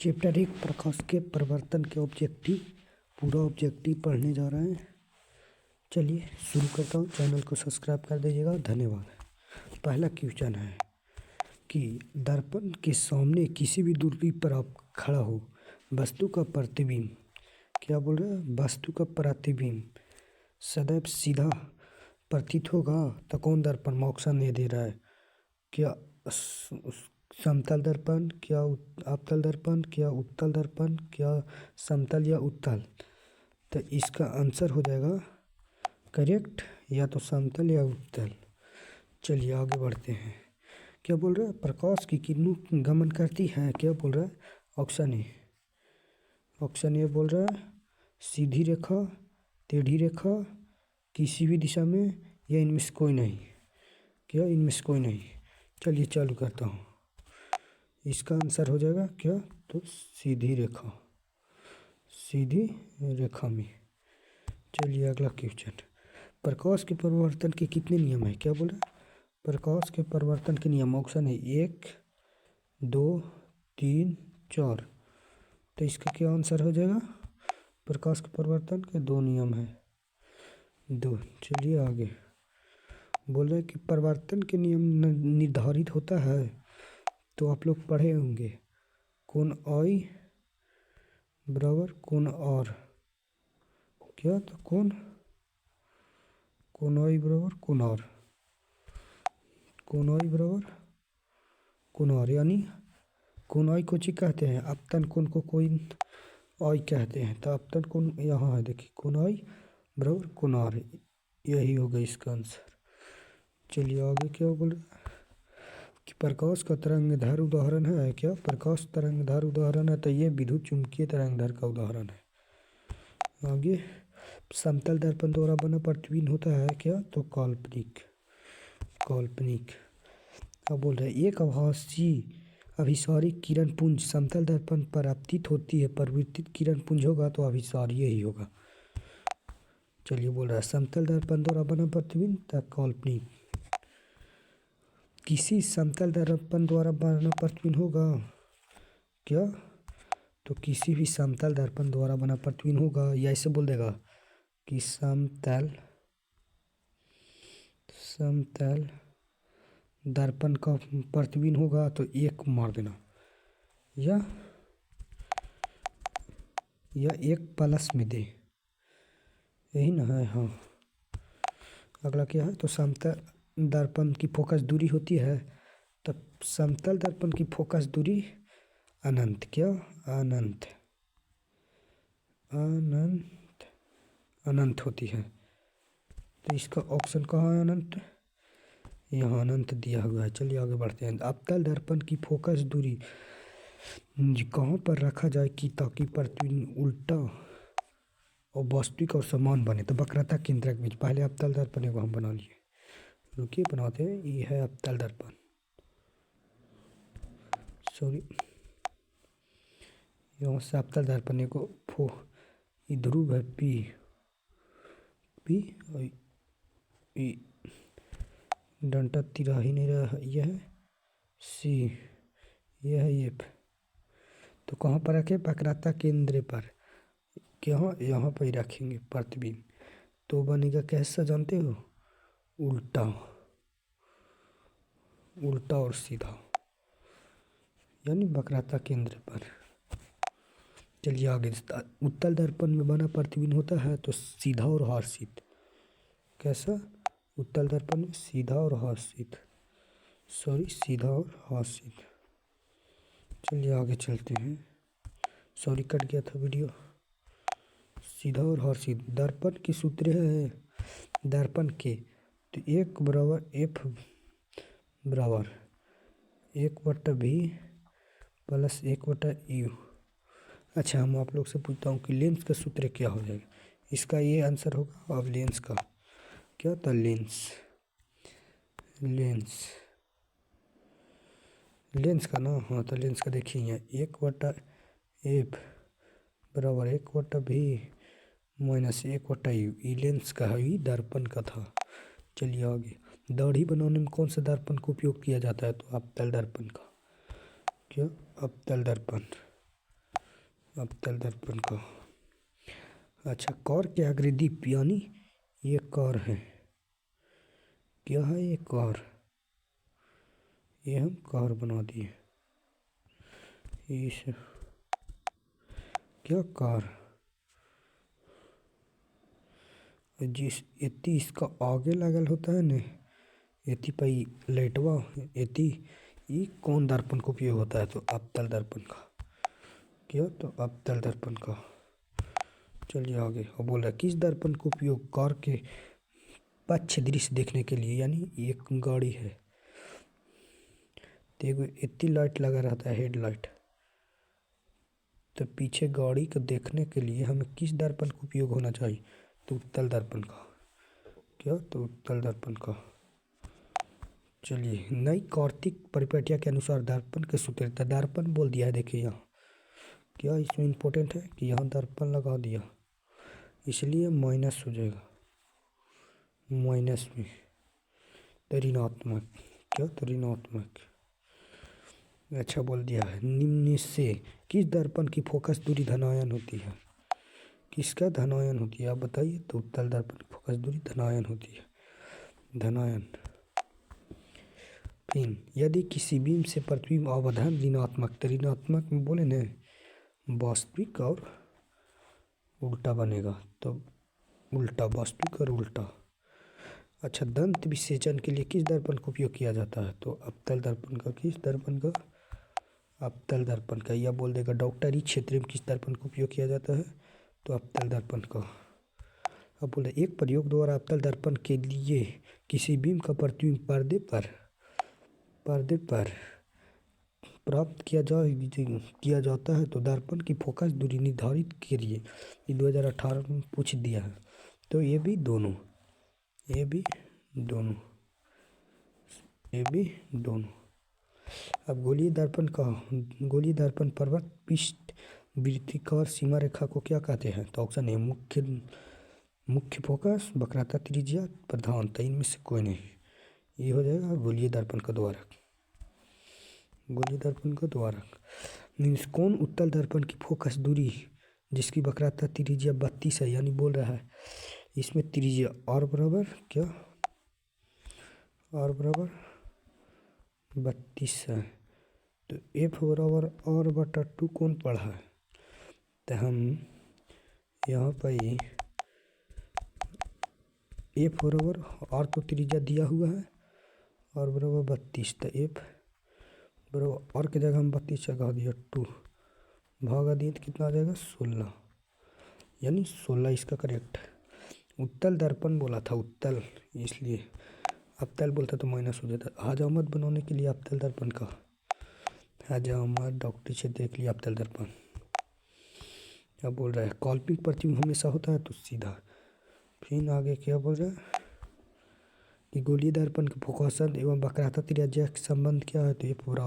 Chapter 1 प्रकाश के प्रवर्तन के ऑब्जेक्टिव पूरा ऑब्जेक्टिव पढ़ने जा रहे हैं। चलिए शुरू करता हूँ। चैनल को सब्सक्राइब कर दीजिएगा, धन्यवाद। पहला क्वेश्चन है कि दर्पण के सामने किसी भी दूरी पर आप खड़ा हो, वस्तु का प्रतिबिंब, क्या बोल रहे हैं, वस्तु का प्रतिबिंब सदैव सीधा प्रतीत होगा तो कौन दर्पण मोक्ष नहीं दे रहा है? क्या समतल दर्पण, क्या अवतल दर्पण, क्या उत्तल दर्पण, क्या समतल या उत्तल? तो इसका आंसर हो जाएगा करेक्ट, या तो समतल या उत्तल। चलिए आगे बढ़ते हैं। क्या बोल रहा है, प्रकाश की किरणों गमन करती है, क्या बोल रहा है, ऑप्शन ए। ऑप्शन ए बोल रहा है सीधी रेखा, टेढ़ी रेखा, किसी भी दिशा में, या इनमें से कोई नहीं। क्या इनमें से कोई नहीं? चलिए चालू करता हूँ। इसका आंसर हो जाएगा क्या, तो सीधी रेखा, सीधी रेखा में। चलिए अगला क्वेश्चन, प्रकाश के परिवर्तन के कितने नियम है? क्या बोला, प्रकाश के परिवर्तन के नियम ऑप्शन है 1, 2, 3, 4। तो इसका क्या आंसर हो जाएगा? प्रकाश के परिवर्तन के 2 नियम है, 2। चलिए आगे बोल रहे हैं कि परिवर्तन के नियम निर्धारित होता है, तो आप लोग पढ़े होंगे कोण आई बराबर कोण आर। क्या, तो कोण आई बराबर कोण आर, कोण आई बराबर कोण आर, यानी कोण आई को ची कहते हैं, अपतन कोण को कोण आई कहते हैं। तो अपतन कोण यहाँ है, देखिए कोण आई बराबर कोण आर, यही होगा इसका आंसर। चलिए आगे क्या बोल रहे हैं कि प्रकाश का तरंगधार उदाहरण है, क्या प्रकाश तरंगधार उदाहरण है, तो ये विद्युत चुंबकीय तरंगधार का उदाहरण है। आगे समतल दर्पण द्वारा बना प्रतिबिंब होता है, क्या, तो काल्पनिक, काल्पनिक। अब बोल रहे हैं एक आभासी अभिसारी किरण पुंज समतल दर्पण पर आपतित होती है, परिवर्तित किरण पुंज होगा तो अभिसारीय ही होगा। चलिए बोल रहा है समतल दर्पण द्वारा बना प्रतिबिंब तब काल्पनिक, किसी समतल दर्पण द्वारा बना प्रतिबिंब होगा, क्या, तो किसी भी समतल दर्पण द्वारा बना प्रतिबिंब होगा, या ऐसे बोल देगा कि समतल दर्पण का प्रतिबिंब होगा तो 1 मार देना, या 1 प्लस में दे, यही ना है। हाँ अगला क्या है, तो समतल दर्पण की फोकस दूरी होती है, तब समतल दर्पण की फोकस दूरी अनंत, क्या, अनंत, अनंत, अनंत होती है। तो इसका ऑप्शन कहाँ है, अनंत, यहाँ अनंत दिया हुआ है। चलिए आगे बढ़ते हैं। अवतल दर्पण की फोकस दूरी कहाँ पर रखा जाए कि ताकि प्रतिबिंब उल्टा और वास्तविक और समान बने, तो वक्रता केंद्रक बीच। पहले अवतल दर्पण को हम बना लिए, रुकिए बनाते हैं। ये है अवतल दर्पण, सॉरी, यहाँ से अवतल दर्पण को ध्रुव है पी, और डंटा तिराही नहीं रहा, यह है सी, यह है एफ। तो कहाँ पर रखें, वक्रता केंद्र पर, क्या, यहाँ पर ही रखेंगे प्रतिबिंब। तो बनेगा कैसा जानते हो, उल्टा, उल्टा और सीधा, यानी वक्रता केंद्र पर। चलिए आगे, उत्तल दर्पण में बना प्रतिबिंब होता है तो सीधा और हर्षित। कैसा, उत्तल दर्पण में सीधा और हर्षित, सॉरी सीधा और हर्षित। चलिए आगे चलते हैं, सॉरी कट गया था वीडियो। सीधा और हर्षित दर्पण की सूत्र है दर्पण के, तो 1 बराबर एफ बराबर 1/v प्लस 1/u। अच्छा हम आप लोग से पूछता हूँ कि लेंस का सूत्र क्या हो जाएगा? इसका ये आंसर होगा। अब लेंस का क्या था, लेंस का ना, हाँ तो लेंस का देखिए यहाँ 1/f बराबर 1/v माइनस 1/u। ये लेंस का है, ये दर्पण का था। चलिए आगे, दाढ़ी बनाने में कौन सा दर्पण का उपयोग किया जाता है? तो अवतल दर्पण का, क्या, अवतल दर्पण। अवतल दर्पण का। अच्छा, कौर के आगे दीप यानी ये कौर है। क्या है ये कौर? ये हम कौर बना दिए। इस क्या कौर जिस एती इसका आगे लगल होता है न, एती पई लेटवा एती, ये कौन दर्पण का उपयोग होता है? तो अवतल दर्पण का। क्या? तो अवतल दर्पण का। चलिए आगे। और बोल रहा है किस दर्पण का उपयोग कार के पक्ष दृश्य देखने के लिए, यानी एक गाड़ी है तो इतनी लाइट लगा रहता है, हेडलाइट, तो पीछे गाड़ी को देखने के लिए हमें किस दर्पण का उपयोग होना चाहिए? तो उत्तल दर्पण का। क्या? तो उत्तल दर्पण का। चलिए, नई कार्तिक परिपटिया के अनुसार दर्पण के सूत्र, दर्पण बोल दिया है देखिए यहाँ। क्या इसमें इम्पोर्टेंट है कि यहाँ दर्पण लगा दिया, इसलिए माइनस हो जाएगा, माइनस में तो ऋणात्मक। क्या? तो ऋणात्मक। अच्छा, बोल दिया है निम्न से किस दर्पण की फोकस दूरी धनायन होती है? किसका धनायन होती है आप बताइए? तो उत्तल दर्पण की फोकस दूरी धनायन होती है, धनायन। फिर यदि किसी बीम से प्रतिबिंब अवधान ऋणात्मक, तो ऋणात्मक में बोले न वास्तविक और उल्टा बनेगा, तो उल्टा, वास्तविक और उल्टा। अच्छा, दंत विसेचन के लिए किस दर्पण का उपयोग किया जाता है? तो अवतल दर्पण का। किस दर्पण का? अवतल दर्पण का। या बोल देगा डॉक्टरी क्षेत्र में किस दर्पण का उपयोग किया जाता है? तो अवतल दर्पण का। अब बोले एक प्रयोग द्वारा अवतल दर्पण के लिए किसी बीम का प्रतिबिंब पर्दे पर प्राप्त किया जाता है तो दर्पण की फोकस दूरी निर्धारित करिए। ये 2018 में पूछ दिया है। तो ये भी दोनों, ये भी दोनों, ये भी दोनों। अब गोलीय दर्पण का। गोलीय दर्पण पर्वत पृष्ठ वृत्तिकार सीमा रेखा को क्या कहते हैं? तो ऑप्शन है मुख्य फोकस, वक्रता त्रिज्या, प्रधान। तो इनमें से कोई नहीं, ये हो जाएगा गोलीय दर्पण का द्वारक। गोलीय दर्पण का द्वारक मीन्स कौन उत्तल दर्पण की फोकस दूरी जिसकी वक्रता त्रिज्या 32 है, यानी बोल रहा है इसमें त्रिज्या r बराबर क्या, r बराबर 32 है, तो f बराबर r/2 कौन पढ़ा है? तो हम यहाँ पर f बराबर r तो त्रिज्या दिया हुआ है, r बराबर 32, तो f बराबर r की जगह हम 32 लगा दिया, 2 भागा दिए तो कितना आ जाएगा? 16, यानी 16 इसका करेक्ट। उत्तल दर्पण बोला था, उत्तल, इसलिए अवतल बोलता तो माइनस हो जाता। हजामत बनाने के लिए अवतल दर्पण का। हजामत डॉक्टरी से देख लिया अवतल दर्पण। क्या बोल रहा है? काल्पनिक प्रतिबिंब हमेशा होता है तो सीधा। फिर आगे क्या बोल रहा है कि गोलीय दर्पण के फोकस एवं वक्रता त्रिज्या का संबंध क्या है? तो ये पूरा